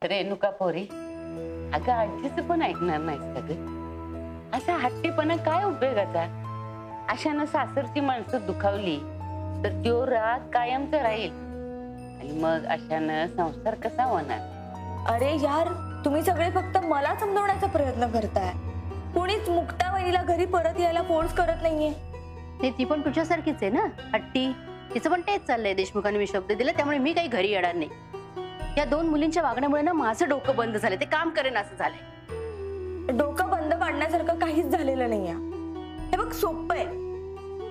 रेणुका पोरी, अगं आजीचं पण ऐकणार नाहीस का ग? असा हट्टीपणा काय उपयोगाचा? अशानं सासरची माणसं दुखावली तर त्यो राग कायमचा राहील आणि मग अशानं संसार कसा होणार? अरे यार, तुम्ही सगळे फक्त मला समजवण्याचा प्रयत्न करताय. कोणीच मुक्ता वहिनीला घरी परत यायला फोर्स करत नाहीये. ते ती पण तुझ्यासारखीच आहे ना, हट्टी. तिचं पण तेच चाललंय. देशमुखांनी मी शब्द दिला त्यामुळे मी काही घरी येणार नाही. या दोन मुलींच्या वागण्यामुळे ना माझं डोकं बंद झालंय, ते काम करेन असं झालंय. डोकं बंद पाडण्यासारखं काहीच झालेलं नाहीये. हे बघ, सोपं आहे.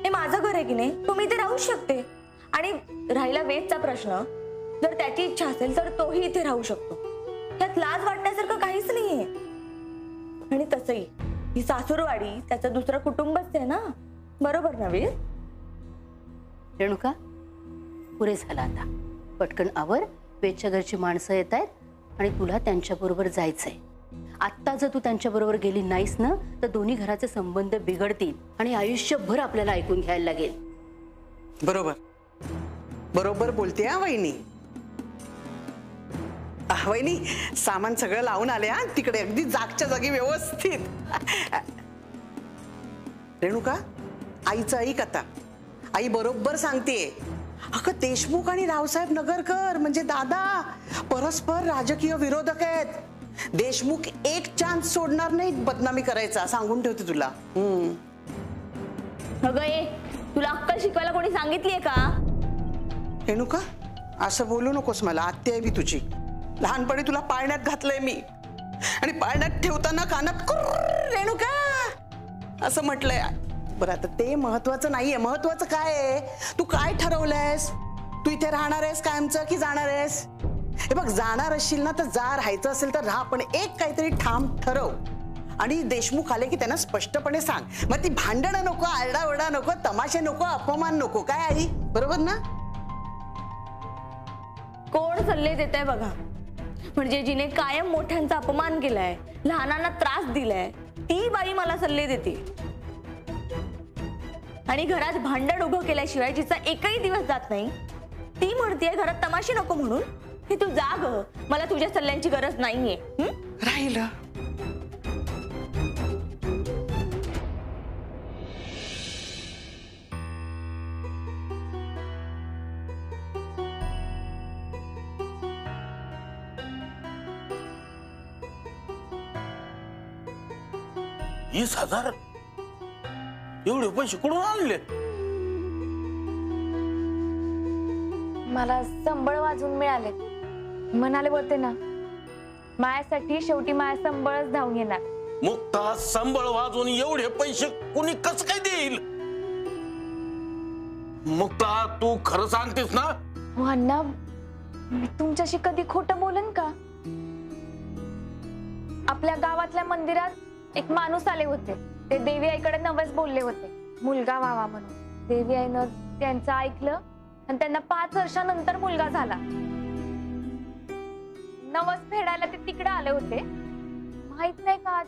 हे माझं घर आहे की नाही, तुम्ही इथे राहू शकते. आणि राहिला वेदचा प्रश्न, जर त्याची इच्छा असेल तर तोही इथे राहू शकतो. त्यात लाज वाटण्यासारखं काहीच नाहीये. आणि तसंही ही सासूरवाडी त्याचं दुसरं कुटुंबच आहे ना, बरोबर ना वेद? रेणुका, पुरे झालं आता. पटकन आवर. वेदच्या घरची माणसं येत आहेत आणि तुला त्यांच्या बरोबर जायचंय. आत्ता जर तू त्यांच्या बरोबर गेली नाहीस ना तर दोन्ही घराचे संबंध बिघडतील आणि आयुष्यभर आपल्याला ऐकून घ्यायला लागेल. बरोबर बरोबर बोलते हा वहिनी. वहिनी, सामान सगळं लावून आले हा तिकडे, अगदी जागच्या जागी व्यवस्थित. रेणुका, आईचं ऐक आता. आई बरोबर सांगतेय. अगं, देशमुख आणि रावसाहेब नगरकर म्हणजे दादा परस्पर राजकीय विरोधक आहेत. देशमुख एक चान्स सोडणार नाही बदनामी करायचा, सांगून ठेवते तुला. अगं ए, तुला अक्कल शिकवायला कोणी सांगितलीये का? रेणुका, असं बोलू नकोस मला. आत्या आहे मी तुझी. लहानपणी तुला पाळण्यात घातलंय मी आणि पाळण्यात ठेवताना कानात रेणुका असं म्हटलंय. बरं, आता ते महत्वाचं नाहीये. महत्वाचं काय आहे, तू काय ठरवलंयस? तू इथे राहणार आहेस कायमचं की जाणार आहेस? हे बघ, जाणार असशील ना तर जा, राहायचं असेल तर राहा, पण एक काहीतरी ठाम ठरव. आणि देशमुख आले की त्यांना स्पष्टपणे सांग. मग ती भांडणं नको, आरडाओरडा नको, तमाशे नको, अपमान नको. काय आई, बरोबर ना? कोण सल्ले देत आहे बघा. म्हणजे जिने कायम मोठ्यांचा अपमान केलाय, लहानांना त्रास दिलाय, ती बाई मला सल्ले देते. आणि घरात भांडण उभं केल्याशिवाय जिचा एकही दिवस जात नाही, ती म्हणतेय घरात तमाशे नको म्हणून. हे तू जा ग, मला तुझ्या सल्ल्यांची गरज नाहीये. राहिलं वीस हजार एवढे पैसे कुठून आणले? मला संबळ वाजून मिळाले. म्हणाले होते ना, मायासाठी शेवटी माया संबळच धावून येणार. मुक्ता, संबळ वाजून एवढे पैसे कुणी कसं काय देईल? मुक्ता, तू खरं सांगतेस ना? हो अण्णा, मी तुमच्याशी कधी खोटं बोलन का? आपल्या गावातल्या मंदिरात एक माणूस आले होते. ते देवी आईकडे नवस बोलले होते, मुलगा व्हावा म्हणून. देवी आईनं त्यांचं ऐकलं आणि त्यांना 5 वर्षानंतर मुलगा झाला. नवस फेडायला ते तिकडे आले होते. माहित नाही का,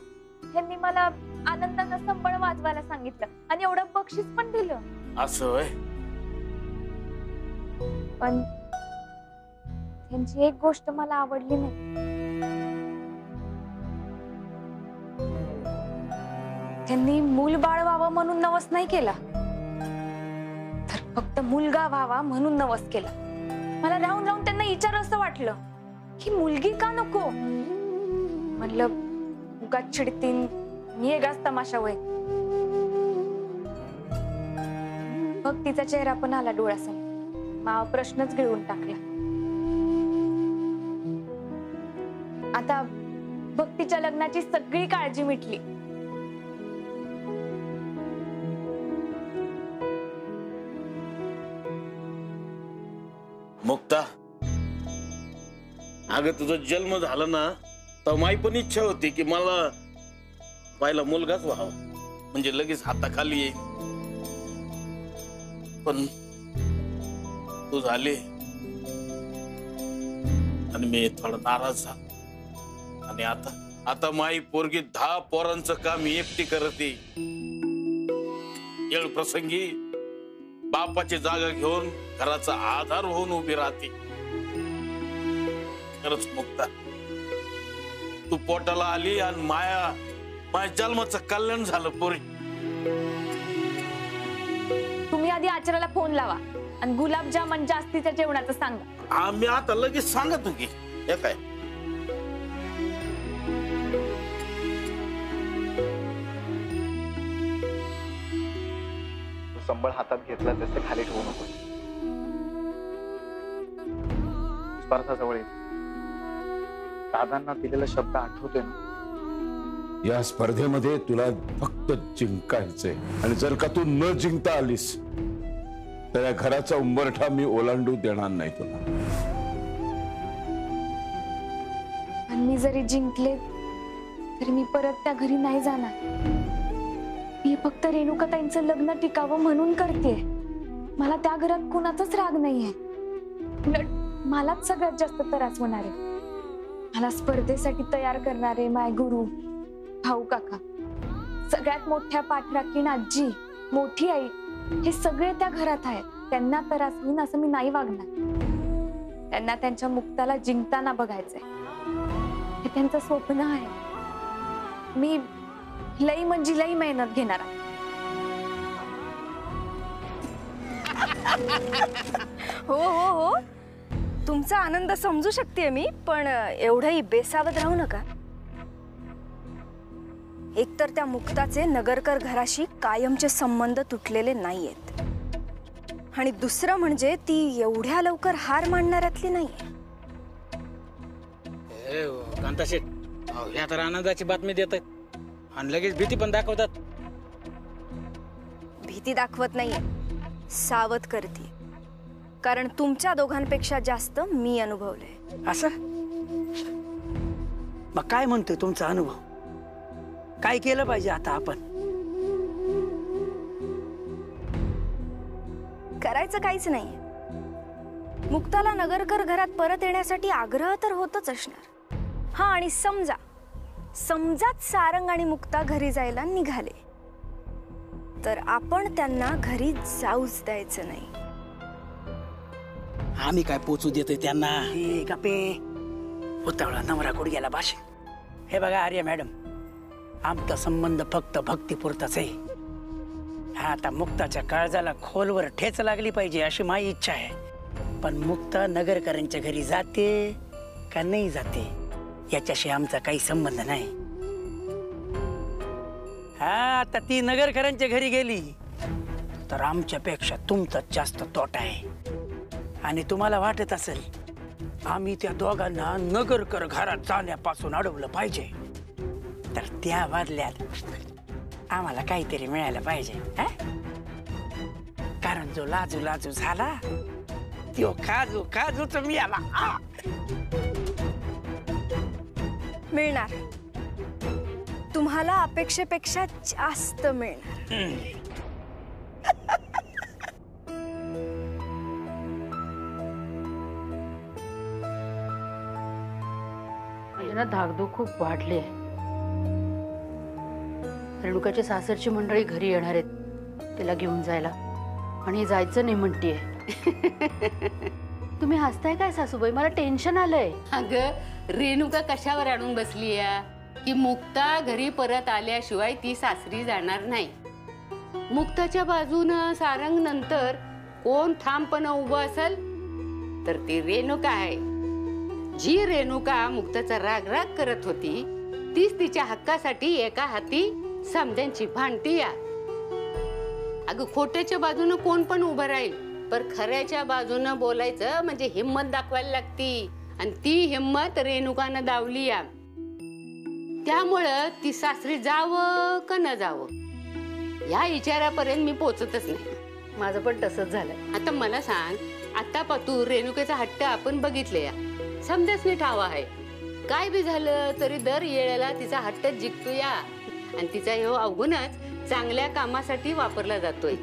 त्यांनी मला आनंदानं संबळ वाजवायला सांगितलं आणि एवढं बक्षीस पण दिलं. असं? पण त्यांची एक गोष्ट मला आवडली नाही. त्यांनी मूल बाळ व्हावं म्हणून नवस नाही केला, तर फक्त मुलगा व्हावा म्हणून नवस केला. मला राहून राहून त्यांना विचार असं वाटलं की मुलगी का नको. म्हणलं उगाच चिडतीन, मी एकाच तमाशा होय. भक्तीचा चेहरा पण आला डोळ्यासमोर. मावा प्रश्नच गिळून टाकला. आता भक्तीच्या लग्नाची सगळी काळजी मिटली. मुक्ता, अगं तुझा जन्म झाला ना तर माझी पण इच्छा होती की मला पहिला मुलगाच व्हावा, म्हणजे लगेच हाताखाली येईल. पण तू झाले आणि मी थोडा नाराज झालो. आणि आता माई पोरगी 10 पोरांचं काम एकटी करते. येळ प्रसंगी बापाची जागा घेऊन घराचा आधार होऊन उभी राहते. खरंच मुक्ता, तू पोटाला आली आणि माझ्या जन्माचं कल्याण झालं पोरी. तुम्ही आधी आचार्याला फोन लावा आणि गुलाबजाम जास्तीच्या जेवणाचं सांगा. आम्ही आता लगेच सांगतो की हे काय. संबळ हातात घेतला तसे खाली ठेवू नको. स्पर्धाजवळ येईल. दादांना दिलेला शब्द आठवतोय ना? या स्पर्धेमध्ये तुला फक्त जिंकायचंय आणि जर का तू न जिंकता आलीस तर या घराचा उंबरठा मी ओलांडू देणार नाही तुला. आणि मी जरी जिंकले तरी मी परत त्या घरी नाही जाणार. मी फक्त रेणुकाताईंचं लग्न टिकावं म्हणून करते. मला त्या घरात कुणाचाच राग नाहीये. उलट मलाच सगळ्यात जास्त त्रास होणार आहे. मला स्पर्धेसाठी तयार करणारे माय गुरु, भाऊ काका, सगळ्यात मोठ्या पाठराखीण आजी, मोठी आई, हे सगळे त्या घरात आहेत. त्यांना त्रास होईन असं मी नाही वागणार. त्यांना त्यांच्या मुक्ताला जिंकताना बघायचंय. हे त्यांचं स्वप्न आहे. मी लई म्हणजे लई मेहनत घेणार आहे. हो हो हो, तुमचा आनंद समजू शकते मी, पण एवढंही बेसावध राहू नका. एकतर त्या मुक्ताचे नगरकर घराशी कायमचे संबंध तुटलेले नाहीयेत, आणि दुसरं म्हणजे ती एवढ्या लवकर हार मानणाऱ्यातली नाहीये. कांताशेठ, ह्या तर आनंदाची बातमी देतात आणि लगेच भीती पण दाखवतात. भीती दाखवत नाहीये, सावध करते. कारण तुमच्या दोघांपेक्षा जास्त मी अनुभवले. असं मग काय म्हणतोय तुमचा अनुभव? काय केलं पाहिजे आता आपण? करायचं काहीच नाही. मुक्ताला नगरकर घरात परत येण्यासाठी आग्रह तर होतच असणार. हा, आणि समजाच सारंग आणि मुक्ता घरी जायला निघाले तर आपण त्यांना घरी जाऊच द्यायचं नाही. आम्ही काय पोचू देतोय त्यांना? हे गप्पे, उतावळा नवरा कुठे गेला भाषण. हे बघा आर्या मॅडम, आमचा संबंध फक्त भक्तीपुरताच आहे. हा, आता मुक्ताच्या काळजाला खोलवर ठेच लागली पाहिजे अशी माझी इच्छा आहे. पण मुक्ता नगरकरांच्या घरी जाते का नाही जाते याच्याशी आमचा काही संबंध नाही. हा, आता ती नगरकरांच्या घरी गेली तर आमच्यापेक्षा तुमचाच जास्त तोटा आहे. आणि तुम्हाला वाटत असेल आम्ही त्या दोघांना नगरकर घरात जाण्यापासून अडवलं पाहिजे, तर त्या बदल्यात आम्हाला काहीतरी मिळायला पाहिजे. कारण जो लाजू लाजू झाला तो काजू काजूच मिळाला. मिळणार, तुम्हाला अपेक्षेपेक्षा जास्त मिळणार. धाकधूक खूप वाढली. रेणुकाची सासरची मंडळी घरी येणार आहेत तिला घेऊन जायला, आणि जायचं नाही म्हणतीये. तुम्ही हसताय काय सासूबाई? मला टेन्शन आलंय. अगं, रेणुका कशावर आणून बसली या की मुक्ता घरी परत आल्याशिवाय ती सासरी जाणार नाही. मुक्ताच्या बाजूनं सारंग नंतर कोण ठामपणे उभं असेल तर ती रेणुका आहे. जी रेणुका मुक्ताचा राग राग करत होती तीच तिच्या हक्कासाठी एका हाती समध्यांची भांडती या. अगं, खोट्याच्या बाजूनं कोण पण उभं राहील, पण खऱ्याच्या बाजूनं बोलायचं म्हणजे हिम्मत दाखवायला लागती, आणि ती हिम्मत रेणुकानं दावली या. त्यामुळं ती सासरी जावं का न जावं या विचारापर्यंत मी पोचतच नाही. माझं पण तसंच झालंय. आता मला सांग, आता पातू रेणुकेचा हट्ट आपण बघितले या, समजाच नीट हवा आहे. काय बी झालं तरी दर येळेला तिचा हट्ट जिंकतो या, आणि तिचा हे अवगुणच चांगल्या कामासाठी वापरला जातोय.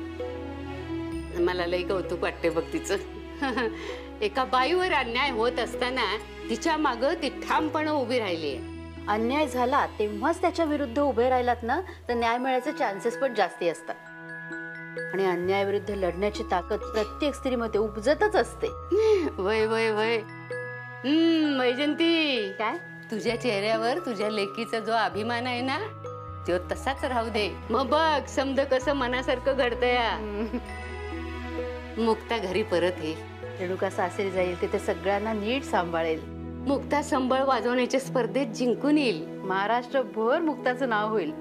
मला लई कौतुक वाटते बघ तिचं. एका बाईवर अन्याय होत असताना तिच्या मागं ती ठामपणे उभी राहिली. अन्याय झाला तेव्हाच त्याच्या विरुद्ध उभे राहिलात ना तर न्याय मिळायचे चान्सेस पण जास्ती असतात. आणि अन्यायाविरुद्ध लढण्याची ताकद प्रत्येक स्त्रीमध्ये उपजतच असते. वय वय वय. वैजंती, काय? तुझ्या चेहऱ्यावर तुझ्या लेकीचा जो अभिमान आहे ना तो तसाच राहू दे. मग बघ समद कसं मनासारखं घडतंय. मुक्ता घरी परत येईल. रेणुका सासरी जाईल तिथे सगळ्यांना नीट सांभाळेल. मुक्ता संबळ वाजवण्याच्या स्पर्धेत जिंकून येईल. महाराष्ट्रभर मुक्ताचं नाव होईल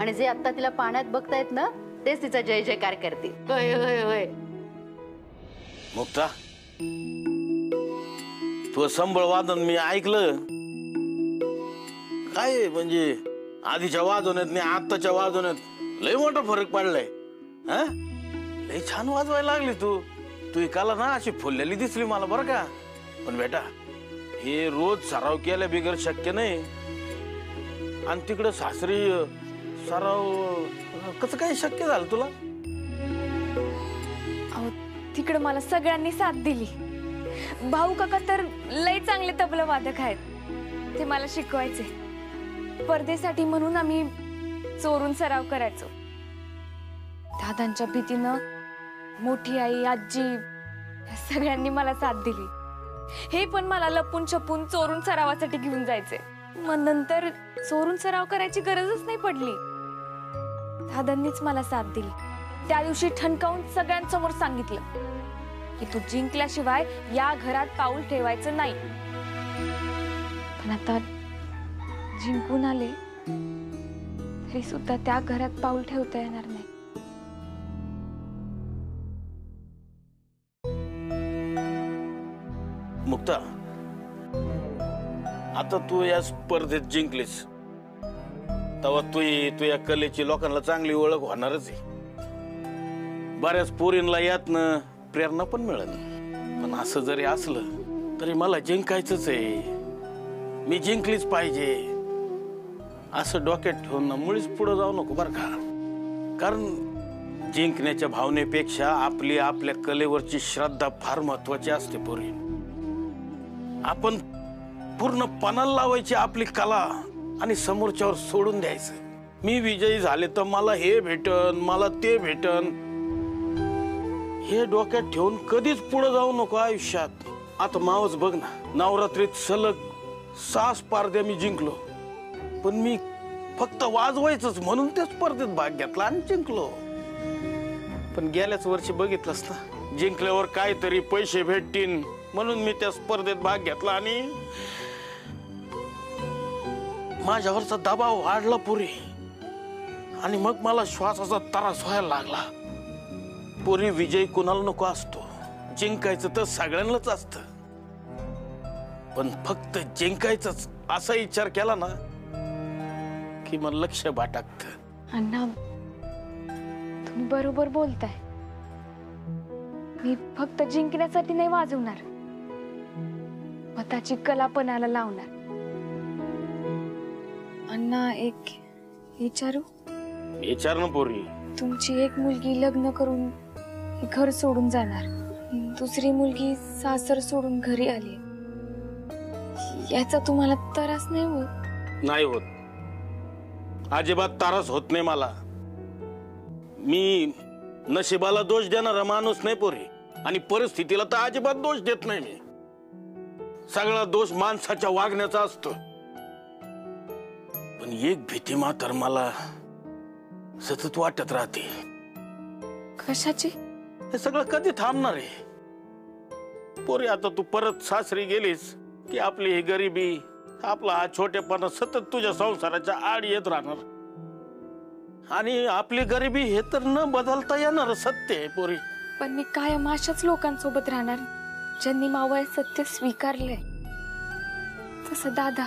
आणि जे आता तिला पाण्यात बघतायत ना तेच तिचा जय जयकार करतील. होय होय होय. मुक्ता, तू संबळ वादन मी ऐकलं. काय म्हणजे आधीच्या वाजवण्यात आणि आत्ताच्या वाजवण्यात लय मोठा फरक पडलाय. हा, लय छान वाजवायला लागली तू. तू एकाला ना अशी फुललेली दिसली मला बरं का. पण बेटा, हे रोज सराव केल्या बिगर शक्य नाही. आणि तिकडे सासरी सराव कसं काय शक्य झालं तुला? तिकडे मला सगळ्यांनी साथ दिली. भाऊ काका तर लय चांगले तबला वादक आहेत. ते मला शिकवायचे. स्पर्धेसाठी म्हणून आम्ही चोरून सराव करायचो. दादांच्या भीतीनं मोठी आई आजी सगळ्यांनी मला साथ दिली. हे पण मला लपून छपून चोरून सरावासाठी घेऊन जायचे. मग नंतर चोरून सराव करायची गरजच नाही पडली. दादांनीच मला साथ दिली. त्या दिवशी ठणकावून सगळ्यांसमोर सांगितलं की तू जिंकल्याशिवाय या घरात पाऊल ठेवायचं नाही. पण आता जिंकून आले तरी सुद्धा त्या घरात पाऊल ठेवता येणार नाही. मुक्ता, आता तू या स्पर्धेत जिंकलीस तेव्हा तू या कलेची लोकांना चांगली ओळख होणारच आहे. बऱ्याच पोरींना यातनं प्रेरणा पण मिळेल. पण असं जरी असलं तरी मला जिंकायचंच आहे. मी जिंकलीच पाहिजे असं डोक्यात ठेवून ना मुळीच पुढे जाऊ नको बरं का. कारण जिंकण्याच्या भावनेपेक्षा आपली आपल्या कलेवरची श्रद्धा फार महत्वाची असते. पोरी, आपण पूर्ण पणाला लावायची आपली कला आणि समोरच्यावर सोडून द्यायचं. मी विजयी झाले तर मला हे भेटन, मला ते भेटन, हे डोक्यात ठेवून कधीच पुढे जाऊ नको आयुष्यात. आता मावच बघ ना, नवरात्रीत सलग 6 स्पर्धा मी जिंकलो. पण मी फक्त वाजवायचंच म्हणून त्या स्पर्धेत भाग घेतला आणि जिंकलो. पण गेल्याच वर्षी बघितलंस ना, जिंकल्यावर काहीतरी पैसे भेटतील म्हणून मी त्या स्पर्धेत भाग घेतला आणि माझ्यावरचा दबाव वाढला पुरी. आणि मग मला श्वासाचा त्रास व्हायला लागला. पुरी, विजय कुणाला नको असतो, जिंकायचं तर सगळ्यांनाच असतं. पण फक्त जिंकायचंच असा विचार केला ना की मग लक्ष भटकत. अण्णा, तुम्ही बरोबर बोलताय. मी फक्त जिंकण्यासाठी नाही वाजवणार, स्वतःची कला पणाला लावणार. अण्णा, एक विचारू? विचार ना पोरी. तुमची एक मुलगी लग्न करून घर सोडून जाणार, दुसरी मुलगी सासर सोडून घरी आली. याचा तुम्हाला त्रास नाही होत? नाही होत, अजिबात त्रास होत नाही मला. मी नशिबाला दोष देणारा माणूस नाही पोरी, आणि परिस्थितीला तर अजिबात दोष देत नाही मी. सगळा दोष माणसाच्या वागण्याचा असतो. पण एक भीती मात्र मला सतत वाटत राहते. कशाची? हे सगळं कधी थांबणार आहे पोरी? आता तू परत सासरी गेलीस की आपली ही गरिबी, आपला हा छोटेपणा सतत तुझ्या संसाराच्या आड येत राहणार. आणि आपली गरिबी हे तर न बदलता येणार सत्य आहे पोरी. पण मी कायम अशाच लोकांसोबत राहणार ज्यांनी मावळ सत्य स्वीकारले. तसं दादा,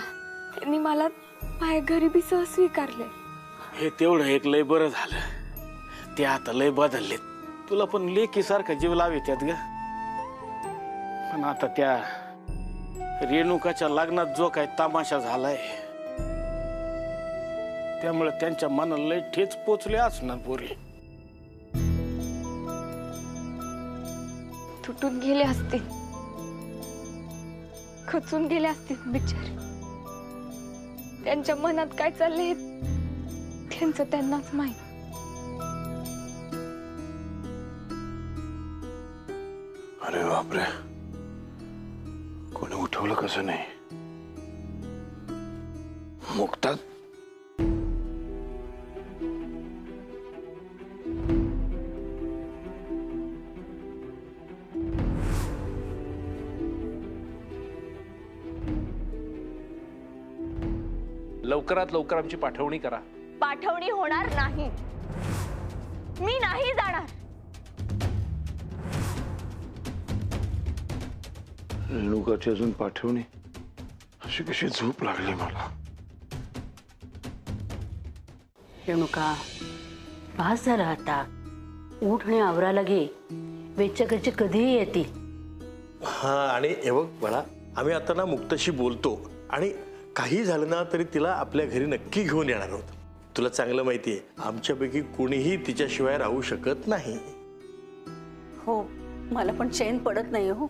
त्यांनी मला माझ्या गरिबीसह स्वीकारले. हे तेवढं एक लय बरं झालं. ते आता लय बदलले. तुला पण लेकीसारखा जीव लावित्यात ग. पण आता त्या रेणुकाच्या लग्नात जो काही तमाशा झालाय त्यामुळे त्यांच्या मनाला लय ठेच पोचले असणार पोरी. तुटून गेले असतील, खचून गेले असतील बिचारे. त्यांच्या मनात काय चाललंय त्यांचं त्यांनाच माहित. अरे बापरे, कोणी उठवलं कसं नाही? मुक्ता, लवकरात लवकर आमची पाठवणी करा. पाठवणी होणार नाही. मी नाही जाणार. रेणुकाची अजून पाठवणी? अशी कशी झोप लागली मला. रेणुका, भास झाला आता. उठ आणि आवराला घे. वेचच्या घरचे कधीही येतील. हा, आणि हे बघ बाळा, आम्ही आता ना मुक्ताशी बोलतो आणि काही झालं ना तरी तिला आपल्या घरी नक्की घेऊन येणार आहोत. तुला चांगलं माहितीये आमच्यापैकी कोणीही तिच्याशिवाय राहू शकत नाही. हो, मला पण चैन पडत नाही हो.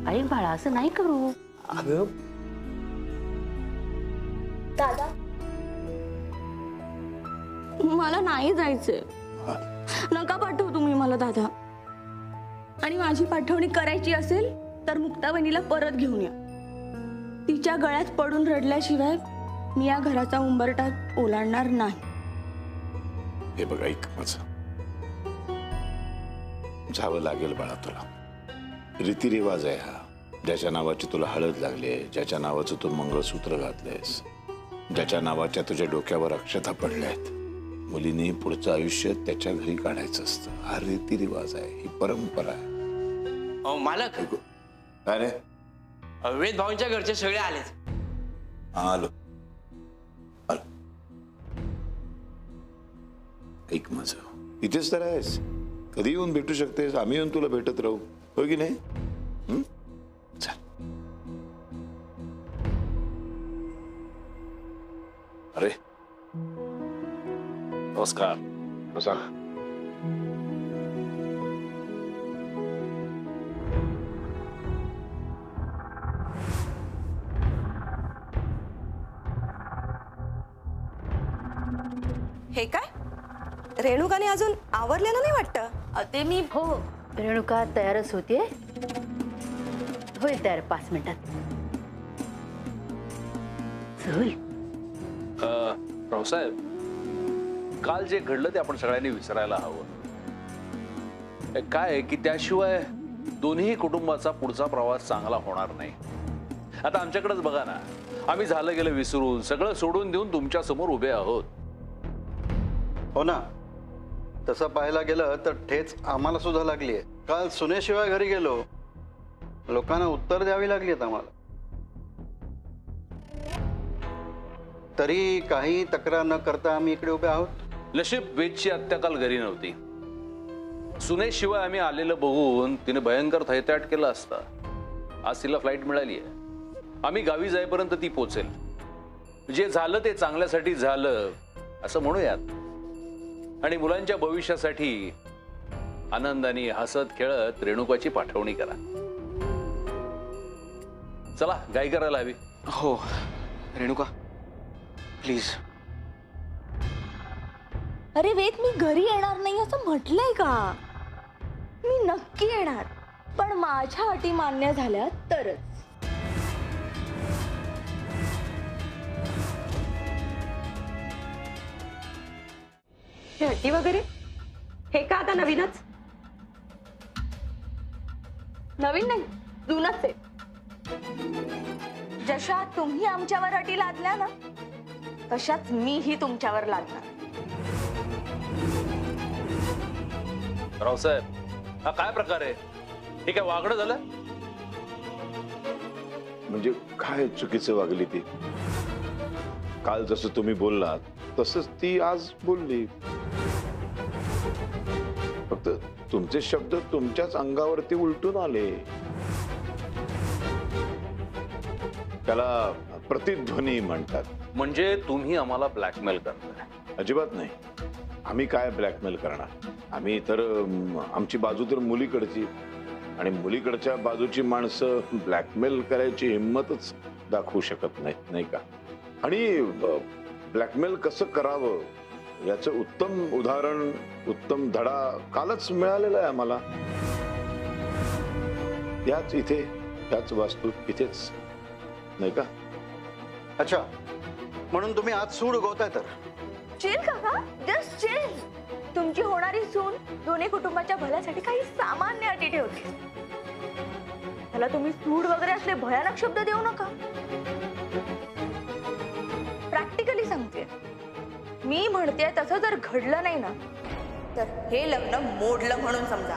ऐक बाळा, असं नाही करू. अगं दादा, मला नाही जायचंय. नका पाठवू तुम्ही मला दादा. आणि माझी पाठवणी करायची असेल तर मुक्ता बहिणीला परत घेऊन या. तिच्या गळ्यात पडून रडल्याशिवाय मी या घराचा उंबरठा ओलांडणार नाही. हे बघ, ऐक माझं. जावं लागेल बाळा तुला. रीतिरिवाज आहे हा. ज्याच्या नावाची तुला हळद लागली आहे, ज्याच्या नावाचं तू मंगळसूत्र घातलंयस, ज्याच्या नावाच्या तुझ्या डोक्यावर अक्षता पडल्या आहेत, मुलीने पुढचं आयुष्य त्याच्या घरी काढायचं असतं. हा रीतिरिवाज आहे, ही परंपरा आहे. मालक, काय रे? वेद भाऊंच्या घरचे सगळे आलेत. आलो. ऐक माझं, इथेच तर आहेस. कधी येऊन भेटू शकतेस. आम्ही येऊन तुला भेटत राहू, हो की नाही? चल. अरे नमस्कार. बसा. हे काय, रेणुकाने अजून आवरलेलं नाही वाटतं. ते मी हो, रेणुका तयारच होतीये. होईल तयार 5 मिनिटात. चल. रावसाहेब, काल जे घडलं ते आपण सगळ्यांनी विसरायला हवं. काय की त्याशिवाय दोन्ही कुटुंबाचा पुढचा प्रवास चांगला होणार नाही. आता आमच्याकडेच बघा ना, आम्ही झालं गेलं विसरून सगळं सोडून देऊन तुमच्या समोर उभे आहोत. हो ना, तसं पाहायला गेलं तर ठेच आम्हाला सुद्धा लागली आहे. काल सुनेशिवाय घरी गेलो, लोकांना उत्तर द्यावी लागली आहेत आम्हाला. तरी काही तक्रार न करता आम्ही इकडे उभे आहोत. नशीब वेदची हत्या काल घरी नव्हती. सुनेशिवाय आम्ही आलेलं बघून तिने भयंकर थैताट केला असता. आज तिला फ्लाईट मिळाली आहे. आम्ही गावी जाईपर्यंत ती पोचेल. जे झालं ते चांगल्यासाठी झालं असं म्हणूयात. आणि मुलांच्या भविष्यासाठी आनंदाने हसत खेळत रेणुकाची पाठवणी करा. चला, गाई करायला हवी. हो रेणुका, प्लीज. अरे वेद, मी घरी येणार नाही असं म्हटलंय का? मी नक्की येणार, पण माझ्या अटी मान्य झाल्या तरच. हे अटी वगैरे हे का आता नवीनच? नवीन नाही, जुनच आहे. जशा तुम्ही आमच्यावर अटी लादल्या ना, तशाच मीही तुमच्यावर लादणार. रावसाहेब, हा काय प्रकार आहे? हे काय वागणं झालं? म्हणजे काय चुकीचं वागली ती? काल जसं तुम्ही बोललात तसंच ती आज बोलली. फक्त तुमचे शब्द तुमच्याच अंगावरती उलटून आले. त्याला प्रतिध्वनी म्हणतात. म्हणजे तुम्ही आम्हाला ब्लॅकमेल करताय? अजिबात नाही. आम्ही काय ब्लॅकमेल करणार? आम्ही तर आमची बाजू तर मुलीकडची, आणि मुलीकडच्या बाजूची माणसं ब्लॅकमेल करायची हिंमतच दाखवू शकत नाहीत, नाही का? आणि ब्लॅकमेल कसं करावं याचं उत्तम उदाहरण, उत्तम धडा कालच मिळालेला आहे आम्हाला. याच इथे, याच वास्तू इथेच नाही का? अच्छा, म्हणून तुम्ही आज सूड उगवताय तर? चिल काका, जस्ट चिल. तुमची होणारी सून दोन्ही कुटुंबाच्या भल्यासाठी काही सामान्य अटी ठेवते. त्याला तुम्ही सूड वगैरे असले भयानक शब्द देऊ नका. प्रॅक्टिकली सांगते, मी म्हणते तसं जर घडलं नाही ना तर हे लग्न मोडलं म्हणून समजा.